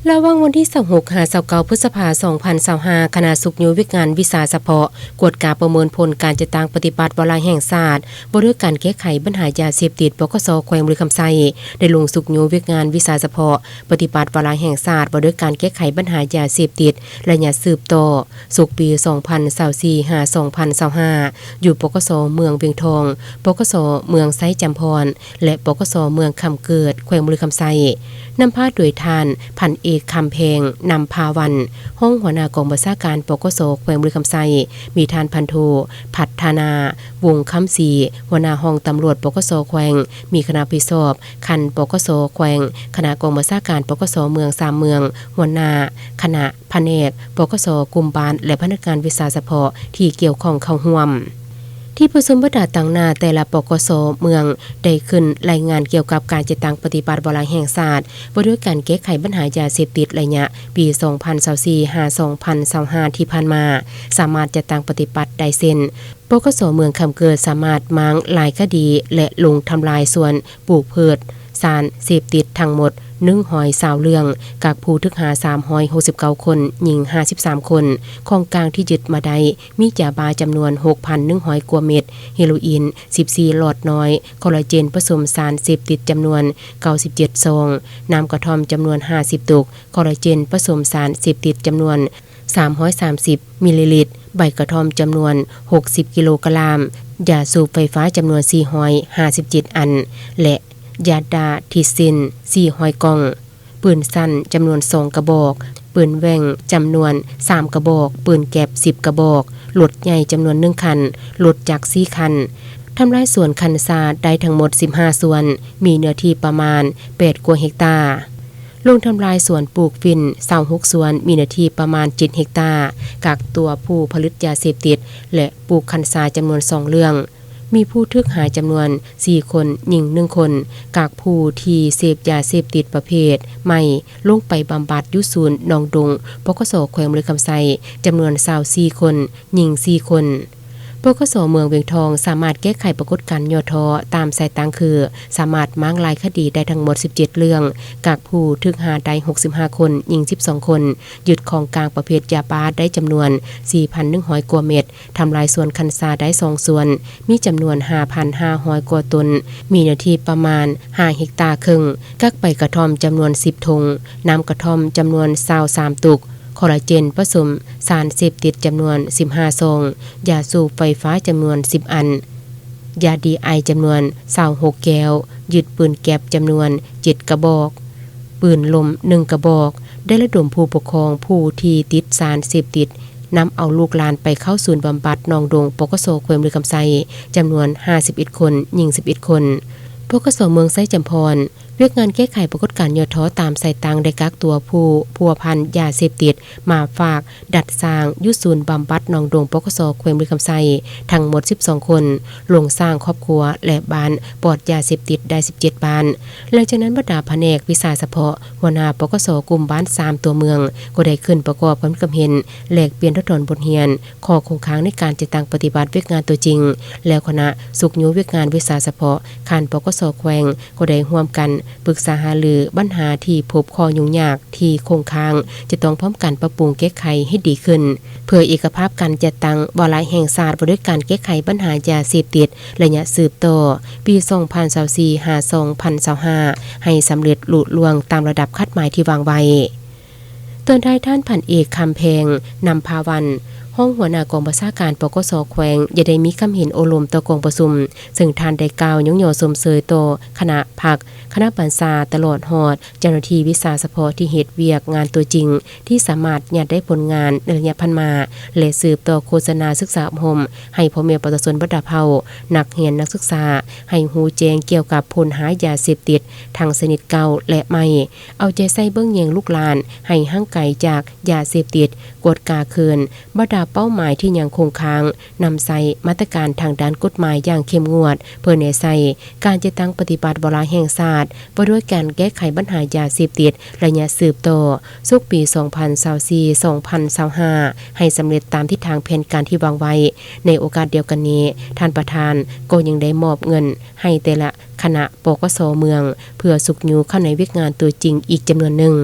ระหว่างวันที่26-29 พฤษภาคม 2025 คณะสุขโยวิกงานวิสาเฉพาะกวดกาประเมินผลการจัดตั้งปฏิบัติวาระแห่งชาติบ่เรื่องการแก้ไขปัญหายาเสพติดปกส.แขวงบุรีคำไซได้ลงสุขโยวิกงานวิสาเฉพาะปฏิบัติวาระแห่งชาติบ่เรื่องการแก้ไขปัญหายาเสพติดและยาสืบต่อสุขปี 2024-2025 อยู่ปกส.เมืองเวียงทองปกส.เมืองไซจำพรและปกส.เมืองคำเกิดแขวงบุรีคำไซนำพาโดยทานพันเอกคำแพงนำพาวันห้องหัวหน้ากองบัญชาการปกส.แขวงบุรีคำไซมีทานพันโทพัฒนาวงคำศรีหัวหน้าห้องตำรวจปกส.แขวงมีคณะพิสอบคันปกส.แขวงคณะกองบัญชาการปกส.เมือง3เมืองหัวหน้าคณะแผนกปกส.กลุ่มบ้านและพนักงานวิสาเฉพาะที่เกี่ยวข้องเข้าร่วมที่ประชุมบรรดาต่างหน้าแต่ละปกส.เมืองได้ขึ้นรายงานเกี่ยวกับการจัดตั้งปฏิบัติวาระแห่งชาติว่าด้วยการแก้ไขปัญหายาเสพติดระยะปี 2024-2025 ที่ผ่านมาสามารถจัดตั้งปฏิบัติได้เส้นปกส.เมืองคำเกิดสามารถม้างหลายคดีและลงทำลายส่วนปลูกพืชสารเสพติดทั้งหมด120เรื่องกับผู้ทึกหา369คนหญิง53คนของกลางที่ยึดมาได้มียาบ้าจำนวน 6,100 กว่าเม็ดเฮโรอีน14หลอดน้อยคอลลาเจนผสมสารเสพติดจำนวน97ซองน้ำกระท่อมจำนวน50ตุกคอลลาเจนผสมสารเสพติดจำนวน330มิลลิลิตรใบกระท่อมจำนวน60กิโลกรัมยาสูบไฟฟ้าจำนวน457อันและยาดาทิซิน400กล่องปืนสั้นจำนวน2กระบอกปืนแว่งจำนวน3กระบอกปืนแก็บ10กระบอกรถใหญ่จำนวน1คันรถจักร4คันทำลายสวนคันซาได้ทั้งหมด15สวนมีเนื้อที่ประมาณ8กว่าเฮกตาร์ลงทำลายสวนปลูกฝิ่น26สวนมีเนื้อที่ประมาณ7เฮกตาร์กักตัวผู้ผลิตยาเสพติดและปลูกคันซาจำนวน2เรื่องมีผู้ทึกหายจำนวน4คนหญิง1คนกากผู้ที่เสพยาเสพติดประเภทไม่ลงไปบำบัดยุศูนย์หนองดงปกส.แขวงบุรีคำไซจำนวน24คนหญิง4คนปกส.เมืองเวียงทองสามารถแก้ไขปรากฏการณ์ย่อท้อตามสายตางคือสามารถม้างลายคดีได้ทั้งหมด17เรื่องกากผู้ทึกหาได้65คนหญิง12คนยึดของกลางประเภทยาบ้าได้จำนวน 4,100 กว่าเม็ดทำลายส่วนคันซาได้2ส่วนมีจำนวน 5,500 กว่าตนมีเนื้อที่ประมาณ5เฮกตาร์ครึ่งกักใบกระท่อมจำนวน10ธงน้ำกระท่อมจำนวน23ตุกคอลลาเจนผสมสารเสพติดจำนวน15ซองยาสูบไฟฟ้าจำนวน10อันยาดีไอจำนวน26แก้วยึดปืนแก๊ปจำนวน7กระบอกปืนลม1กระบอกได้ระดมผู้ปกครองผู้ที่ติดสารเสพติดนำเอาลูกหลานไปเข้าศูนย์บำบัดหนองดงปกส.แขวงบุรีคำไซจำนวน51คนหญิง11คนปกส.เมืองไซจำพรเรื่องงานแก้ไขปรากฏการณ์ย่อท้อตามสายตังได้กักตัวผู้พัวพันยาเสพติดมาฝากดัดสร้างยุศูนย์บำบัดหนองดงปกส.แขวงบุรีคำไซทั้งหมด12คนลงสร้างครอบครัวและบ้านปลอดยาเสพติดได้17บ้านหลังจากนั้นบรรดาแผนกวิสาเฉพาะหัวหน้าปกส.กลุ่มบ้าน3ตัวเมืองก็ได้ขึ้นประกอบความคิดเห็นแลกเปลี่ยนทดลองบทเรียนข้อคงค้างในการจัดตั้งปฏิบัติเวียกงานตัวจริงแล้วคณะสุขโยเวียกงานวิสาเฉพาะคันปกส.แขวงก็ได้ร่วมกันปรึกษาหารือปัญหาที่พบข้อยุ่งยากที่คงค้างจะต้องพร้อมกันปรับปรุงแก้ไขให้ดีขึ้นเพื่อเอกภาพการจัดตั้งวาระแห่งชาติว่าด้วยการแก้ไขปัญหายาเสพติดระยะสืบต่อปี 2024-2025 ให้สำเร็จลุล่วงตามระดับคาดหมายที่วางไว้ตอนท้ายท่านพันเอกคำแพงนำพาวันห้องหัวหน้ากองบัญชาการปกส.แขวงอย่าได้มีคำเห็นโอลมต่อกองประชุมซึ่งท่านได้กล่าวยงโยสมเสยต่อคณะพักคณะบัญชาตลอดหอดเจ้าหน้าที่วิสาเฉพาะที่เหตุเวียกงานตัวจริงที่สามารถยัดได้ผลงานในระยะพันมาและสืบต่อโฆษณาศึกษาอบรมให้พ่อแม่ประชาชนบรรดาเผ่านักเรียนนักศึกษาให้ฮู้แจ้งเกี่ยวกับผลหายาเสพติดทั้งชนิดเก่าและใหม่เอาใจใส่เบิ่งแยงลูกหลานให้ห่างไกลจากยาเสพติดกวดกาคืนบรรดาเป้าหมายที่ยังคงค้างนำใส่มาตรการทางด้านกฎหมายอย่างเข้มงวดเพื่อแนใส่การจะตั้งปฏิบัติวาระแห่งชาติว่าด้วยการแก้ไขปัญหายาเสพติดระยะสืบต่อสุกปี 2024-2025 ให้สำเร็จตามทิศทางแผนการที่วางไว้ในโอกาสเดียวกันนี้ท่านประธานก็ยังได้มอบเงินให้แต่ละคณะปกส.เมืองเพื่อสุขยูเข้าในเวียกงานตัวจริงอีกจำนวนหนึ่ง